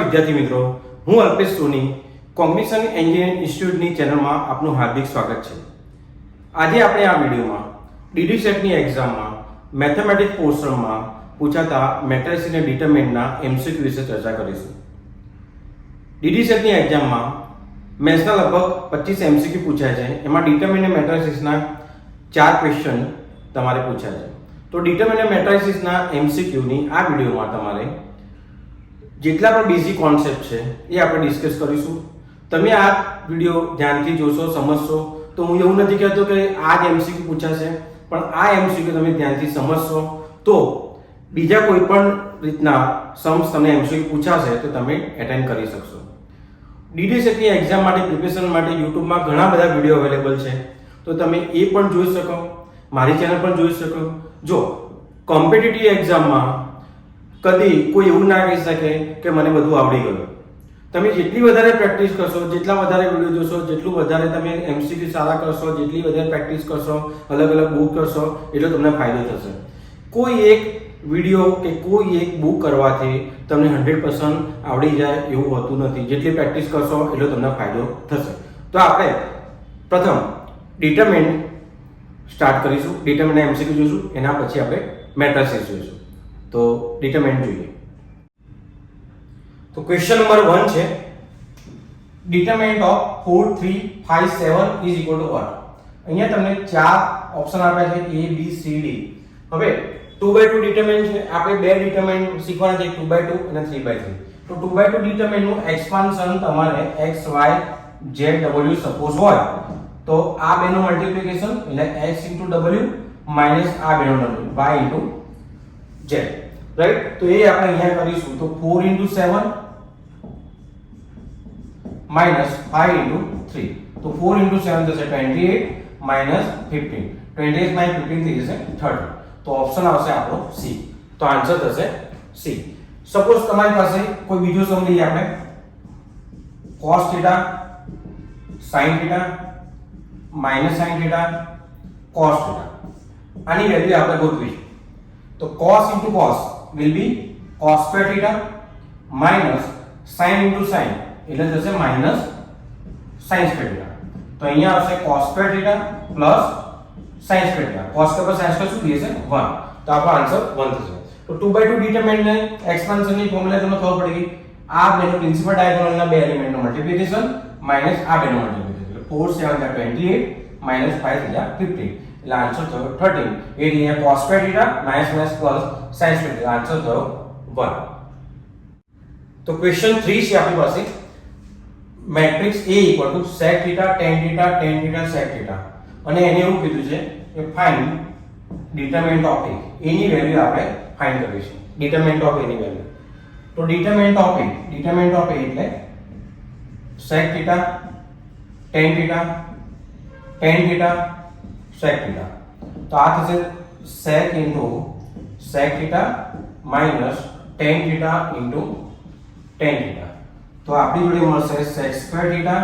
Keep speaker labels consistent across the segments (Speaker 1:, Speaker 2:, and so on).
Speaker 1: વિદ્યાર્થી મિત્રો, હું અલ્પેશ સોની કોગ્નિશન એન્જિનિયરિંગ ઇન્સ્ટિટ્યૂટની ચેનલમાં આપનું હાર્દિક સ્વાગત છે. આજે આપણે આ વિડીયોમાં ડીડી સેટની એક્ઝામમાં મેથેમેટિક્સ પોર્શનમાં પૂછાતા મેટ્રિક્સ અને ડિટરમિનન્ટના એમસીક્યુ વિશે ચર્ચા કરીશું. ડીડી સેટની એક્ઝામમાં મેથ્સના લગભગ 25 એમસીક્યુ પૂછાય છે. એમાં ડિટરમિનન્ટ મેટ્રિક્સના 4 ક્વેશ્ચન તમારે પૂછાય છે. તો ડિટરમિનન્ટ મેટ્રિક્સના એમસીક્યુની આ વિડીયોમાં તમારે જેટલા પણ બેઝિક કોન્સેપ્ટ છે એ આપણે ડિસ્કસ કરીશું. તમે આ વિડીયો ધ્યાનથી જોશો, સમજશો, તો હું એવું નથી કહેતો કે આ જ એમસીક્યુ પૂછાશે, પણ આ એમસીક્યુ તમે ધ્યાનથી સમજશો તો બીજા કોઈ પણ રીતના સમ્સ તમને એમસીક્યુ પૂછાશે તો તમે એટેન્ડ કરી શકશો. ડીડી સેટની એક્ઝામ માટે પ્રિપેરેશન માટે યુટ્યુબમાં ઘણા બધા વિડીયો અવેલેબલ છે, તો તમે એ પણ જોઈ શકો, મારી ચેનલ પણ જોઈ શકો. જો કોમ્પિટિટિવ એક્ઝામમાં કદી કોઈ એવું ના કહી શકે કે મને બધું આવડી ગયું. તમે જેટલી વધારે પ્રેક્ટિસ કરશો, જેટલા વધારે વિડીયો જોશો, જેટલું વધારે તમે એમસીક્યુ સારા કરશો, જેટલી વધારે પ્રેક્ટિસ કરશો, અલગ અલગ બુક કરશો, એટલો તમને ફાયદો થશે. કોઈ એક વિડીયો કે કોઈ એક બુક કરવાથી તમને 100% આવડી જાય એવું હોતું નથી. જેટલી પ્રેક્ટિસ કરશો એટલો તમને ફાયદો થશે. તો આપણે પ્રથમ ડિટરમિનન્ટ સ્ટાર્ટ કરીશું. ડિટરમિનન્ટ એમસીક્યુ જોઈશું, એના પછી આપણે મેટ્રિક્સ જોઈશું. તો ડિટરમિનન્ટ જોઈએ. તો ક્વેશ્ચન નંબર 1 છે, determinant of 4 3 5 7 is equal to what? અહીંયા તમને 4 ઓપ્શન આપ્યા છે, A B C D. હવે 2/2 ડિટરમિનન્ટ છે, આપણે બે ડિટરમિનન્ટ શીખવાના છે, 2/2 અને 3/3. તો 2/2 ડિટરમિનન્ટ નું એક્સપાન્શન તમારે x y z w suppose હોય તો આ બેનો મલ્ટીપ્લિકેશન એટલે x w માઈનસ આ બેનો w y z, રાઈટ? તો એ આપણે અહીંયા કરીશું. તો 4 7 minus 5 3. તો 4 7 થશે 28 minus 15. 28 minus 15 થઈ જશે 30. તો ઓપ્શન આવશે આપણો C. તો આન્સર થશે C. સપોઝ તમારી પાસે કોઈ બીજો સમ લઈએ આપણે, cos θ sin θ minus sin θ cos θ. આની વેલ્યુ આપણે ગોતવીશું. તો cos into cos will be cos square theta minus sin into sin એટલે થશે minus sin square theta. તો અહીંયા આવશે cos square theta plus sin square theta. cos square plus sin square શું થશે? 1. તો આપણો આન્સર 1 થશે. તો 2/2 ડિટરમિનન્ટ ને એક્સપાન્શન ની ફોર્મ્યુલા તમને ખબર પડી ગઈ. આ બેનો પ્રિન્સિપલ ડાયગોનલ ના બે એલિમેન્ટ નો મલ્ટીપ્લિકેશન માઈનસ આ બેનો મલ્ટીપ્લિકેશન. 4 7 28 minus 5 15. એટલે આન્સર થયો 13. એ અહીંયા cos square theta minus plus sin square theta. Answer થયો 1. તો ક્વેશ્ચન 3 છે આપણી પાસે, matrix A equal to sec theta tan theta tan theta sec theta, અને એને એવું કીધું છે કે ફાઇન્ડ ડિટરમિનન્ટ ઓફ A. A ની વેલ્યુ આપણે ફાઇન્ડ કરીશું. ડિટરમિનન્ટ ઓફ A ની વેલ્યુ. તો ડિટરમિનન્ટ ઓફ A એટલે sec theta tan theta tan theta sec theta. તો આ થશે sec into sec theta minus tan theta into tan theta. તો આપણી જોડે મળશે sec square theta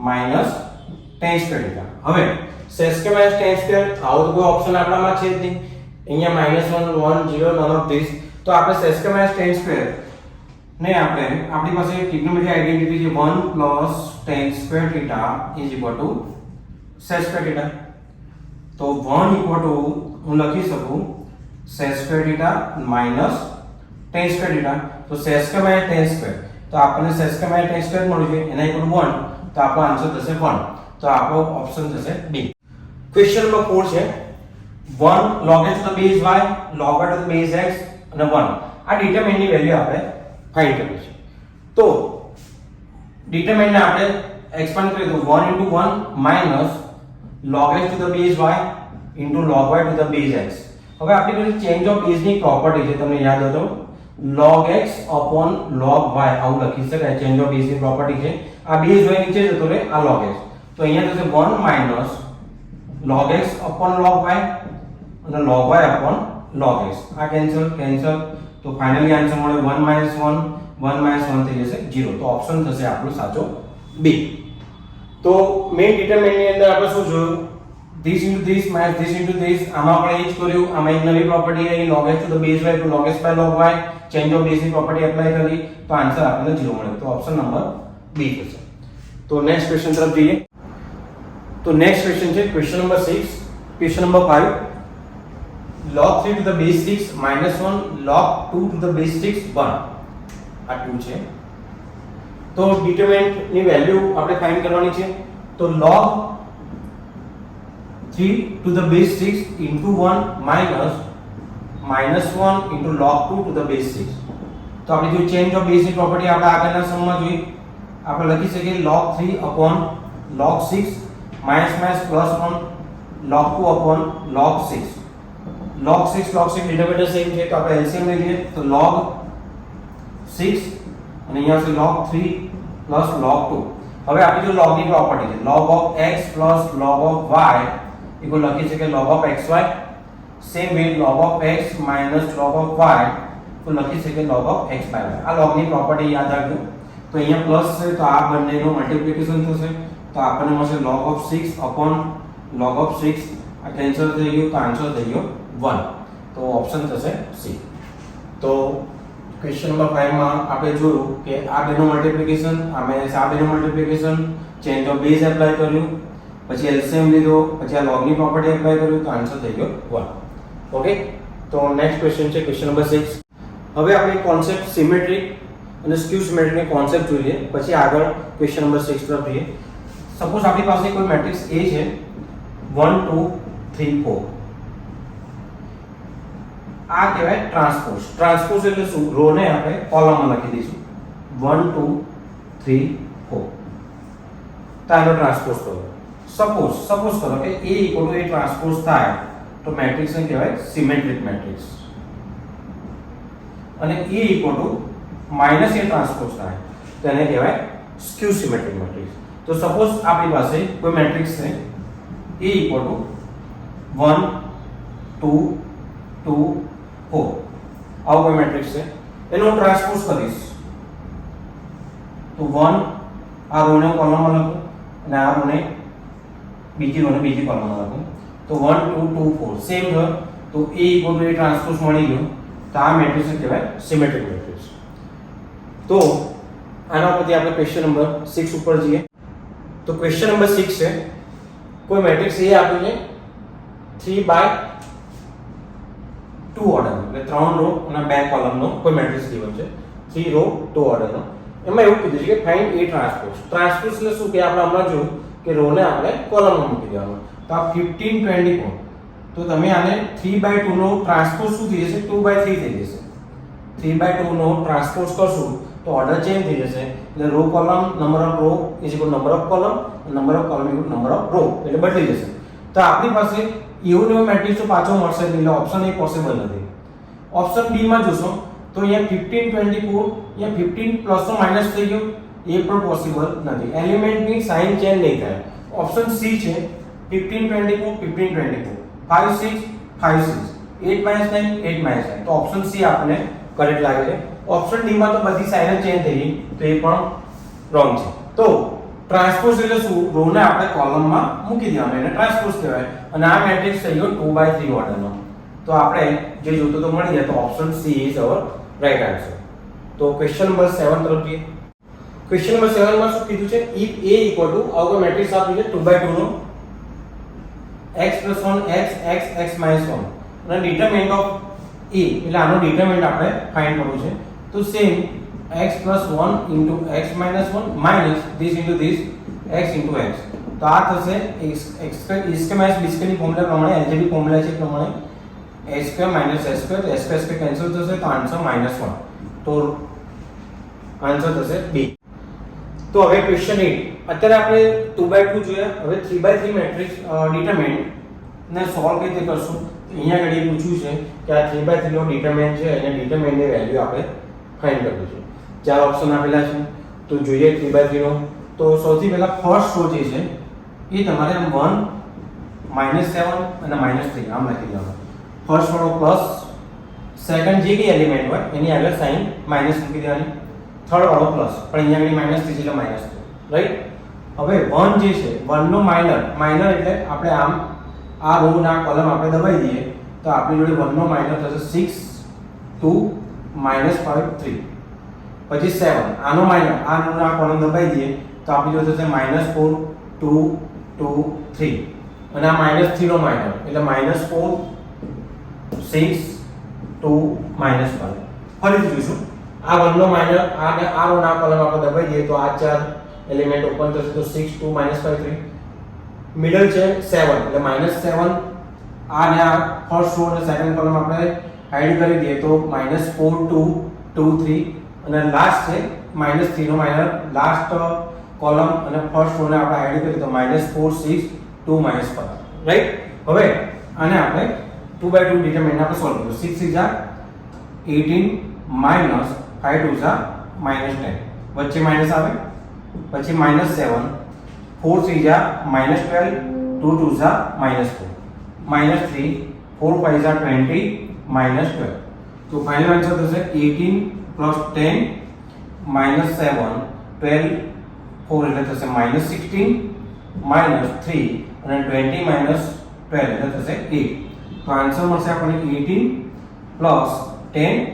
Speaker 1: minus tan square theta. હવે sec square minus tan square આવો તો કોઈ ઓપ્શન આપણામાં છે જ નહીં. અહીંયા -1 1 0 none of this. તો આપણે sec square minus tan square ને આપણે આપણી પાસે ટ્રિગ્નોમેટ્રી આઇડેન્ટિટી છે 1 plus tan square theta is equal to sec square theta. તો 1 equal to હું લખી શકું sec square theta minus tan square theta. તો sec square minus tan square, તો આપણને sec square minus tan square મળ્યું છે, એના ઇક્વલ 1. તો આપણો આન્સર થશે 1. તો આપણો ઓપ્શન થશે B. ક્વેશ્ચન નંબર 4 છે, 1 log x to the base y log y to the base x અને 1. આ ડિટરમિનન્ટ ની વેલ્યુ આપણે ફાઇન્ડ કરવી છે. તો ડિટરમિનન્ટ ને આપણે એક્સપાન્ડ કરીએ તો 1 into 1 minus log x to the base y into log y to the base x. હવે આપણી પાસે ચેન્જ ઓફ બેઝ ની પ્રોપર્ટી છે, તમને યાદ હતો, log x upon log y આવું લખી શકાય. ચેન્જ ઓફ બેઝ ની પ્રોપર્ટી છે. આ બેઝ y નીચે જતો રહે, આ log x. તો અહીંયા થશે 1 minus log x upon log y અને log y upon log x. આ કેન્સલ. તો ફાઇનલી આન્સર મળે 1 minus 1 1 minus 1 થઈ જશે 0. તો ઓપ્શન થશે આપણો સાચો B. તો મેઇન ડિટરમિનન્ટ ની અંદર આપણે શું જોયું? this into this minus this into this, આમાં આપણે એ જ કર્યું. આમાં એક નવી પ્રોપર્ટી આવી log x to the base y to log x by log y, change of બેઝની પ્રોપર્ટી એપ્લાય કરી તો આન્સર આપણને 0 મળ્યો. તો ઓપ્શન નંબર બી થશે. તો નેક્સ્ટ ક્વેશ્ચન તરફ જઈએ. તો નેક્સ્ટ ક્વેશ્ચન છે question number 6. Question number 5, log 3 to the base 6 minus 1 log 2 to the base 6 1. આ 2 છે. તો ડિટરમિનન્ટ ની વેલ્યુ આપણે ફાઇન્ડ કરવાની છે. તો log 3 to the base 6 into 1 minus -1 into log 2 to the base 6. તો આપણે જો ચેન્જ ઓફ બેઝની પ્રોપર્ટી આપણે આગળના સમમાં જોઈ, આપણે લખી શકીએ log 3 upon log 6 minus plus 1 log 2 upon log 6. log 6 denominator same છે તો આપણે એલસીએમ લઈ લઈએ. તો log 6 અને અહીંયા છે log 3 plus log 2. હવે આપણી જો log ની પ્રોપર્ટી છે log of x plus log of y equal લખી છે કે log of xy, same way log of x minus log of y તો લખી છે કે log of x by y. આ log ની પ્રોપર્ટી યાદ રાખજો. તો અહીંયા પ્લસ છે તો આ બંનેનો મલ્ટીપ્લિકેશન થશે તો આપણને મળશે log of 6 upon log of 6. આ કેન્સલ થઈ ગયું તો આન્સર થઈ ગયો 1. તો ઓપ્શન થશે સી. તો ક્વેશ્ચન નંબર 5 માં આપણે જોયું કે આ બેનો મલ્ટીપ્લિકેશન, આમે આ બેનો multiplication, change of base apply કર્યું, પછી એલસીએમ લીધો, પછી આ લોગ ની પ્રોપર્ટી એપ્લાય કર્યું તો આન્સર થઈ ગયો 1. ઓકે. તો નેક્સ્ટ ક્વેશ્ચન છે ક્વેશ્ચન નંબર 6. હવે આપણે કોન્સેપ્ટ સિમેટ્રી અને સ્ક્યુ સિમેટ્રીનો કોન્સેપ્ટ જોઈએ, પછી આગળ ક્વેશ્ચન નંબર 6 તરફ જઈએ. સપોઝ આપણી પાસે કોઈ મેટ્રિક્સ A છે 1 2 3 4. આ કહેવાય ટ્રાન્સપોઝ. ટ્રાન્સપોઝ એટલે શું? રો ને આપણે કોલમમાં લખી દઈશું 1 2 3 4. તાનો ટ્રાન્સપોઝ કરો. સપોઝ કરો કે A = A ટ્રાન્સપોઝ થાય તો મેટ્રિક્સ ને કહેવાય સિમેટ્રિક મેટ્રિક્સ. અને A = -A ટ્રાન્સપોઝ થાય તો એને કહેવાય સ્ક્યુ સિમેટ્રિક મેટ્રિક્સ. તો સપોઝ આપણી પાસે કોઈ મેટ્રિક્સ છે A = 1 2 2 4. આવો કોઈ મેટ્રિક્સ છે, એનો ટ્રાન્સપોઝ કરીશ તો 1 આ રો ને કોલમમાં લખું અને આ રો ને બીજી રો ને બીજી કોલમમાં લખું તો 1 2 2 4 સેમ છે. તો A = A ટ્રાન્સપોઝ મળી ગયો તો આ મેટ્રિક્સ કહેવાય સિમેટ્રિક મેટ્રિક્સ. તો આના પરથી આપણે ક્વેશ્ચન નંબર 6 ઉપર જઈએ. તો ક્વેશ્ચન નંબર 6 છે કોઈ મેટ્રિક્સ A આપ્યું છે 3/2 ઓર્ડર, એટલે 3 રો અને 2 કોલમનો કોઈ મેટ્રિક્સ given છે 3 રો 2 ઓર્ડરનો. એમાં એવું કીધું છે કે ફાઇન્ડ A ટ્રાન્સપોઝ. ટ્રાન્સપોઝ એટલે શું કે આપણે હમણાં જોયું કે રો ને આપણે કોલમમાં મૂકી દેવાનું. તો આ 15 24 તો તમે આને 3/2 નો ટ્રાન્સપોઝ શું થઈ જશે? 2/3 થઈ જશે. 3/2 નો ટ્રાન્સપોઝ કરશું તો ઓર્ડર ચેન્જ થઈ જશે. એટલે row column number of row number of column, number of column number of row, એટલે બદલી જશે. તો આપણી પાસે એવું ને મેટ્રિક્સ પાછો મળશે એટલે ઓપ્શન એ પોસિબલ નથી. ઓપ્શન બી માં જોશો તો અહીંયા 15 24 અહીંયા 15 પ્લસ નો માઈનસ થઈ ગયો, એ પણ પોસિબલ નથી. એલિમેન્ટની સાઇન ચેન્જ નહીં થાય. ઓપ્શન સી છે 15 24 15 24 5 6 5 6 8 9 8 9. તો ઓપ્શન સી આપણને કરેક્ટ લાગે છે. ઓપ્શન ડી માં તો બધી સાઇન ચેન્જ થઈ ગઈ તો એ પણ રોંગ છે. તો ટ્રાન્સપોઝ એટલે શું? રો ને આપણે કોલમમાં મૂકી દેવાનું, એને ટ્રાન્સપોઝ કહેવાય. અને આ મેટ્રિક્સ થઈ ગયો 2/3 ઓર્ડરનો. તો આપણે જે જોતો તો મળી જાય. તો option she is our right answer. તો ક્વેશ્ચન નંબર 7 તરફ જઈએ. ક્વેશ્ચન નંબર 7 માં શું કીધું છે? ઇફ A = આવો મેટ્રિક્સ આપ્યું છે 2/2 નો x + 1 x x x - 1 અને ડિટરમિનન્ટ ઓફ A એટલે આનો ડિટરમિનન્ટ આપણે ફાઇન્ડ કરવું છે. તો same x + 1 * x - 1 minus this into this x into x. તો આ થશે x² ની ફોર્મ્યુલા પ્રમાણે, એલજેબ્રિક ફોર્મ્યુલા છે પ્રમાણે a² - s², તો s² કેન્સલ થશે તો આન્સર -1. તો આન્સર થશે B. તો હવે ક્વેશ્ચન 8. અત્યારે આપણે 2/2 જોયા. હવે 3/3 મેટ્રિક્સ ડિટરમિનન્ટ ને સોલ્વ કઈ રીતે કરશું? અહીંયા ઘડી પૂછ્યું છે કે આ 3/3 નો ડિટરમિનન્ટ છે અને ડિટરમિનન્ટની વેલ્યુ આપણે ફાઇન્ડ કરવી છે. ચાર ઓપ્શન આપેલા છે તો જોઈએ 3/3 નો. તો સૌથી પહેલા ફર્સ્ટ રો જે છે એ તમારે 1 -7 અને -3 આમ લખી દેવાનું. ફર્સ્ટ વાળો પ્લસ, સેકન્ડ જે બી એલિમેન્ટ હોય એની આગળ સાઇન માઈનસ મૂકી દેવાની. થર્ડ વાળો પ્લસ, પણ અહીંયા આગળ -3 એટલે -3, રાઈટ? હવે 1 જે છે 1 નો માઇનર એટલે આપણે આમ આ રો ના કોલમ આપણે દબાઈ દઈએ તો આપણી જોડે 1 નો માઈનસ થશે 6 2 -5 3 પછી 7 આનો માઈનસ આ રો ના કોલમ દબાઈ દઈએ તો આપણી જોડે થશે -4 2 2 3 અને આ -3 નો માઈનસ એટલે -4 6 2 -5 ફરીથી જોઈશું આ 1 નો માઈનસ આ રો ના કોલમ આપણે દબાઈ દઈએ તો આ ચાર એલિમેન્ટ ઓપન થશે તો 6 2 -5 3 મિડલ છે 7 એટલે -7 આ ને આ ફર્સ્ટ રો અને સેકન્ડ કોલમ આપણે હાઈડ કરી દઈએ તો -4 2 2 3 અને લાસ્ટ છે -3 નો માઈનસ લાસ્ટ કોલમ અને ફર્સ્ટ રો ને આપણે હાઈડ કરી તો -4 6 2 -5 રાઈટ હવે આને આપણે 2 by 2 ડિટરમિનન્ટ આપણે સોલ્વ કરીશું 6 is 18 minus 5 2 is -10 વચ્ચે માઈનસ આવે પછી -7 4 3 is -12 2 2 is -4 -3 4 5 is 20 -12 તો ફાઇનલ આન્સર થશે 18 plus 10 minus 7 12 4 એટલે થશે -16 -3 અને 20 minus 12 એટલે થશે 8 તો આન્સર મળશે આપણને 18 plus 10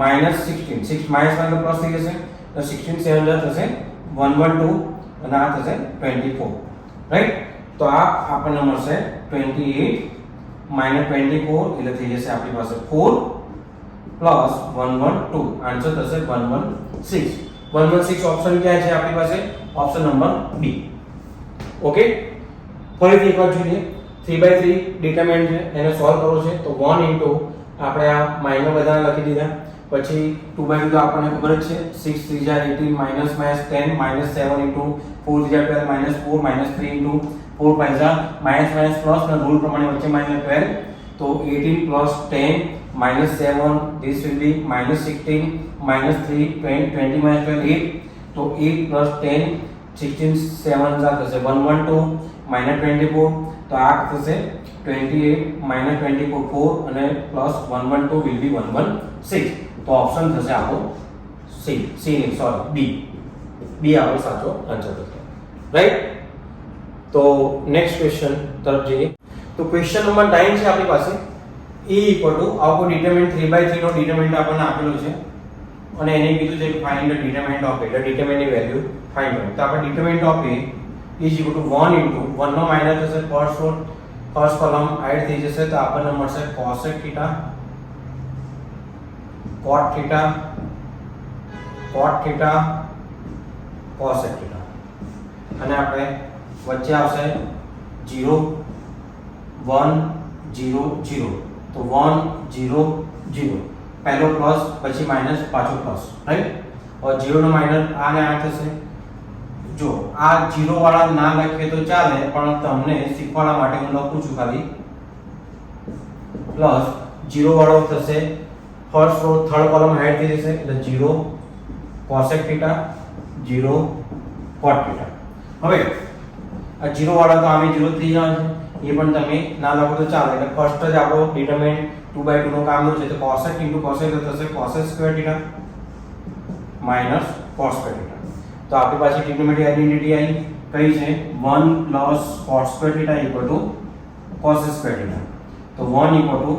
Speaker 1: minus 16 6 minus 1 તો પ્લસ થઈ જશે તો 16 7 થશે 112 અને આ થશે 24 રાઈટ તો આ આપણને મળશે 28 minus 24 એટલે થઈ જશે આપણી પાસે 4 plus 112 આન્સર થશે 116 116 ઓપ્શન ક્યાં છે આપણી પાસે ઓપ્શન નંબર બી ઓકે ફરીથી એકવાર જોઈએ 3/3 ડિટરમિનન્ટ છે એને સોલ્વ કરવો છે તો 1 into આપણે આ માઈનર બધા લખી દીધા પછી 2/2 તો આપણને ખબર જ છે 6 3 18 minus 10 minus 7 into 4 12 minus 4 minus 3 into 4 5 minus plus ના રૂલ પ્રમાણે વચ્ચે -12 તો 18 plus 10 minus 7 this will be minus 16 minus 3 20 minus 12 8 તો 8 plus 10 16 7 થશે 112 minus 24 તો આ થશે 28 minus 24 4 અને plus 112 will be 116 તો ઓપ્શન થશે આપણો સી સોરી બી આપણો સાચો આન્સર થશે રાઈટ તો નેક્સ્ટ ક્વેશ્ચન તરફ જઈએ તો ક્વેશ્ચન નંબર 9 છે આપણી પાસે e આઉટપુટ ડિટરમિનન્ટ 3/3 નો ડિટરમિનન્ટ આપણને આપેલો છે અને એને કીધું છે કે find the determinant of A determinant ની વેલ્યુ ફાઇન્ડ કરો તો આપણે determinant of A is equal to 1 into 1 નો માઈનસ થશે ફર્સ્ટ કોલમ હાઈડ થઈ જશે તો આપણને મળશે cosec theta cot theta cosec theta અને આપણે વચ્ચે આવશે 0 1 0 0 તો 1 0 0 પહેલો પ્લસ પછી માઈનસ પાછો પ્લસ રાઈટ और 0 નો માઈનસ આ ને આ થશે જો આ 0 વાળા ના લખીએ તો ચાલે પણ તમને શીખવાડવા માટે હું લખું છું ખાલી પ્લસ 0 વાળો થશે first row third column hide થઈ જશે એટલે 0 cosec theta 0 cot theta હવે આ 0 વાળા તો આમે 0 થઈ જવાનું છે એ પણ તમે ના લખો તો ચાલે એટલે ફર્સ્ટ જ આપણો ડિટરમિનન્ટ 2/2 નો કામનું છે તો cosec into cosec થશે cosec square theta minus cos square theta તો આપણી પાસે ટ્રિગ્નોમેટ્રી આઇડેન્ટિટી આવી કઈ છે 1 plus cos square theta equal to cos square theta તો 1 equal to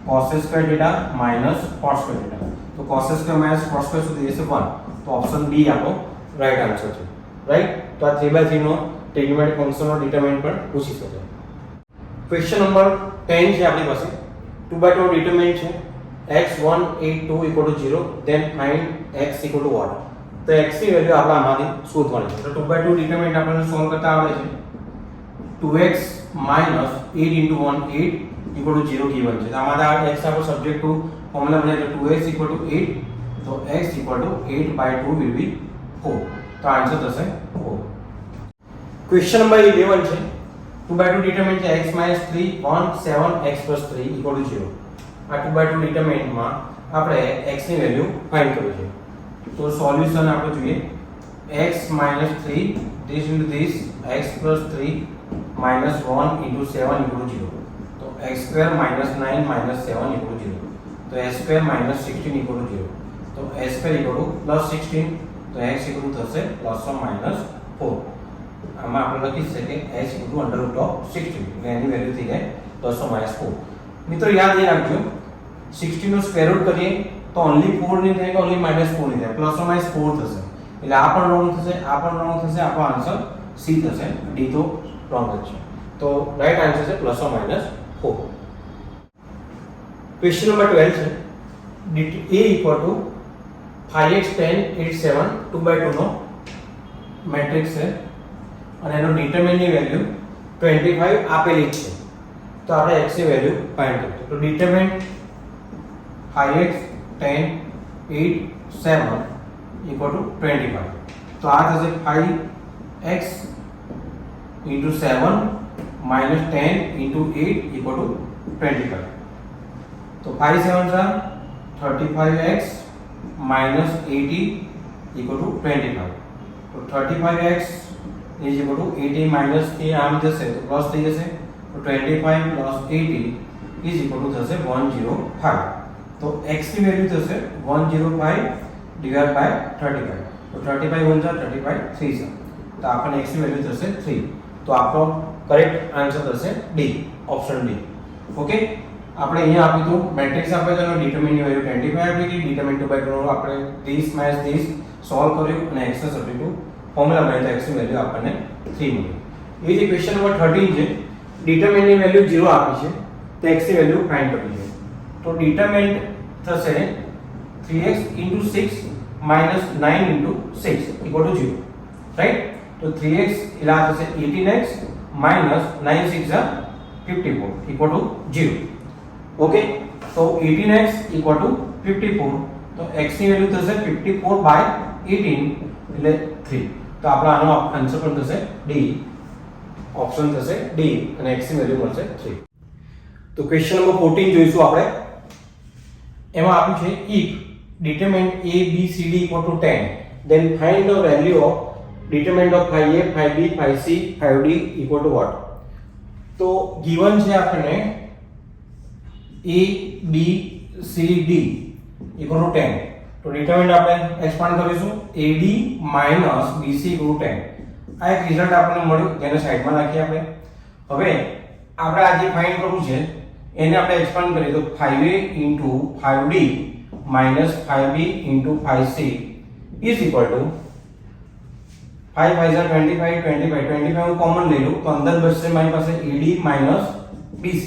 Speaker 1: cos square theta minus cos square theta તો cos square minus cos square સુધી જશે 1 તો ઓપ્શન બી આપણો રાઈટ આન્સર છે રાઈટ તો આ 3/3 નો ટ્રિગ્નોમેટ્રી ફંક્શનનો ડિટરમિનન્ટ પણ પૂછી શકે ક્વેશ્ચન નંબર 10 છે આપણી પાસે 2/2 ડિટરમિનન્ટ છે x1 8 2 equal to 0 then find x equal to what તો x ની વેલ્યુ આપણે આમાંથી શોધવાની છે તો 2/2 ડિટરમિનન્ટ આપણને સોલ્વ કરતા આવડે છે 2x - 8 into 1 8 equal to 0 given છે તો આમાં આ x આપણો સબ્જેક્ટ ટુ ફોર્મ્યુલા બને તો 2x equal to 8 તો x equal to 8/2 will be 4 તો આન્સર થશે 4 ક્વેશ્ચન નંબર 11 છે 2/2 ડિટરમિનન્ટ છે x - 3 1 7 x + 3 equal to 0 આ 2/2 ડિટરમિનન્ટમાં આપણે x ની વેલ્યુ ફાઇન્ડ કરવી છે तो सॉल्यूशन आपको જોઈએ x - 3 this into this x plus 3 minus 1 into 7 equal to 0 तो x square minus 9 minus 7 equal to 0 तो x square minus 16 equal to 0 तो x square equal to plus 16 तो x equal to થશે plus or minus 4 આમાં આપણે લખી શકીએ h * √16 એટલે એની વેલ્યુ થઈ જાય ±4. મિત્રો યાદ રાખજો 16 નો સ્ક્વેર રૂટ કરીએ તો ઓન્લી 4 ની થાય કે ઓન્લી -4 ની થાય, ±4 થશે. એટલે આ પણ રોંગ થશે, આ પણ રોંગ થશે, આપણો આન્સર C થશે. D તો રોંગ જ છે. તો રાઈટ આન્સર છે ±4. ક્વેશ્ચન નંબર 12 છે A = 5x 10 8 7 2/2 નો મેટ્રિક્સ છે અને એનો ડિટરમિનની વેલ્યુ 25 આપેલી છે. તો આપણે x ની વેલ્યુ ફાઇન્ડ કરીએ. તો ડિટરમિન 5x 10 8 7 = 25. તો આ થશે 5x * 7 - 10 * 8 = 25. तो 5 7 are 35x - 80 = 25. तो 35x is equal to 80 minus के आम जैसे तो प्लस થઈ જશે. तो 25 plus 80 is equal to થશે 105. तो x ની વેલ્યુ થશે 105 divided by 35. तो 35 1 जा 35 3 जा. तो આપણને x ની વેલ્યુ થશે 3. તો આપણો કરેક્ટ આન્સર થશે D, ઓપ્શન D. ઓકે, આપણે અહીંયા આપી તો મેટ્રિક્સ આપે તો ડિટરમિનની વેલ્યુ 25 આપી હતી. ડિટરમિન 2/2 આપણે this minus this સોલ્વ કર્યું અને x ના સબસ્ટિટ્યુટ ફોર્મ્યુલા બનાવી તો x ની વેલ્યુ આપણને 3 મળી. એ જ ક્વેશ્ચન નંબર 13 છે. ડિટરમિનની વેલ્યુ 0 આપી છે તો x ની વેલ્યુ ફાઇન્ડ કરવી છે. તો ડિટરમિન થશે 3x * 6 - 9 * 6 = 0. રાઈટ? તો 3x એટલે આ થશે 18x - 9 6 are 54 = 0. ओके, तो 18x = 54. तो x ની વેલ્યુ થશે 54/18 એટલે 3. તો આપણો આનો આન્સર પણ થશે D, ઓપ્શન થશે D અને x ની વેલ્યુ મળશે 3. તો ક્વેશ્ચન નંબર 14 જોઈશું આપણે. એમાં આપ્યું છે if determinant a b c d = 10 then find the value of determinant of phi a phi b phi c phi d = what. તો given છે આપણને A B C D = 10. તો ડિટરમિનન્ટ આપણે એક્સપાન્ડ કરીશું AD - BC = 10. આ એક રિઝલ્ટ આપણને મળ્યું જેને સાઈડમાં રાખીએ આપણે. હવે આપણે આ જે ફાઇન્ડ કરવું છે એને આપણે એક્સપાન્ડ કરીએ તો 5A * 5D - 5B * 5C is equal to 5 5 25 25 25 હું કોમન લઈ લઉં તો અંદર બચશે મારી પાસે AD - BC.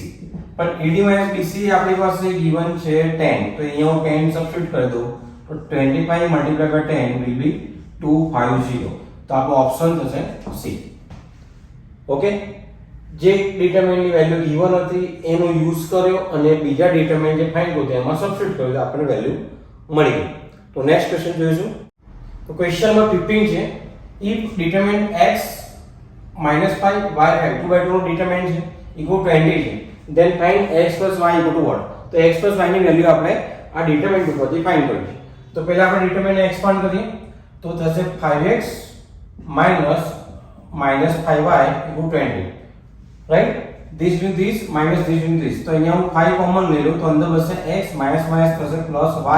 Speaker 1: पर AD - BC આપણી પાસે given છે 10. તો અહીંયા હું 10 સબસ્ટિટ્યુટ કરી દઉં તો 25 × 10 will be 250. તો આપણો ઓપ્શન થશે C. ઓકે, જે ડિટરમિનન્ટની વેલ્યુ given હતી એનો યુઝ કર્યો અને બીજા ડિટરમિનન્ટ જે ફાઇન્ડ કર્યું એમાં સબસ્ટિટ્યુટ કર્યું તો આપણને વેલ્યુ મળી ગઈ. તો નેક્સ્ટ ક્વેશ્ચન જોઈશું. તો ક્વેશ્ચન નંબર 15 છે if determinant x - 5 y 5 2/2 નો ડિટરમિનન્ટ છે equal 20 છે then find x plus y equal to what. તો x plus y ની વેલ્યુ આપણે આ ડિટરમિનન્ટ ઉપરથી ફાઇન્ડ કરવી છે. તો પહેલા આપણે ડિટરમિનન્ટ એક્સપાન્ડ કરીએ તો થશે 5x - -5y = 20. Right? this into this minus this into this. તો અહીંયા હું 5 કોમન લઈ લઉં તો અંદર બચશે x minus થશે plus y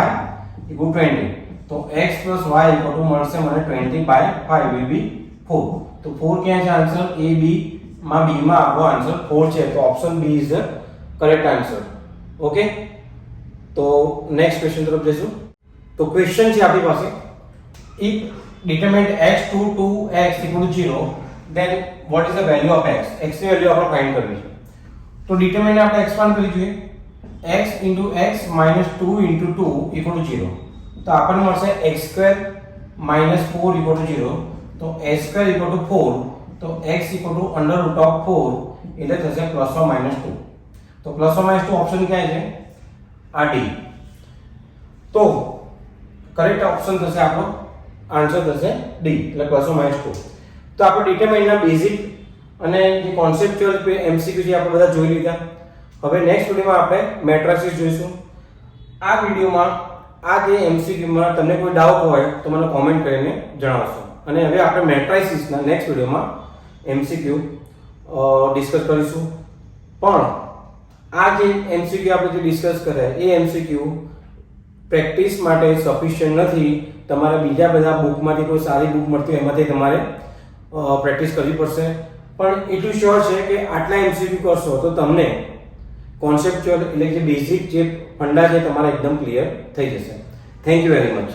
Speaker 1: = 20. તો x plus y = મળશે મને 20/5 will be 4. તો 4 ક્યાં છે આન્સર? A B માં B માં આપણો આન્સર 4 છે. તો option B is the correct answer. Okay, તો નેક્સ્ટ ક્વેશ્ચન તરફ જઈશું. તો ક્વેશ્ચન છે આપણી પાસે if determinant x to 2x = 0 then what is the value of x. x ની વેલ્યુ આપણે ફાઇન્ડ કરવી છે. તો ડિટરમિનન્ટ આપણે એક્સપાન્ડ કરી જોઈએ x * x - 2 * 2 = 0. તો આપણને મળશે x² - 4 = 0. તો s² = 4. तो x = √4 એટલે થશે +or -2. તો +or -2 ઓપ્શન ક્યાં છે? આ D. તો કરેક્ટ ઓપ્શન થશે આપણો આન્સર થશે D એટલે +or -2. તો આપણે ડિટરમિનન્ટના બેઝિક અને જે કોન્સેપ્ચ્યુઅલ MCQ જે આપણે બધા જોઈ લીધા. હવે નેક્સ્ટ વિડિયોમાં આપણે મેટ્રિસીસ જોઈશું. આ વિડિયોમાં આ જે MCQ માં તમને કોઈ ડાઉટ હોય તો મને કોમેન્ટ કરીને જણાવશો. અને હવે આપણે મેટ્રિસીસના નેક્સ્ટ વિડિયોમાં MCQ ડિસ્કસ કરીશું. પણ આ જે MCQ આપણે જે ડિસ્કસ કર્યા એ MCQ પ્રેક્ટિસ માટે સફિશિયન્ટ નથી. તમારે બીજા બધા બુકમાંથી કોઈ સારી બુક મળતી હોય એમાંથી તમારે પ્રેક્ટિસ કરવી પડશે, પણ એટલું શ્યોર છે કે આટલા MCQ કરશો તો તમને કોન્સેપ્ચ્યુઅલ એટલે કે બેઝિક જે ફંડા છે તમારા એકદમ ક્લિયર થઈ જશે. Thank you very much.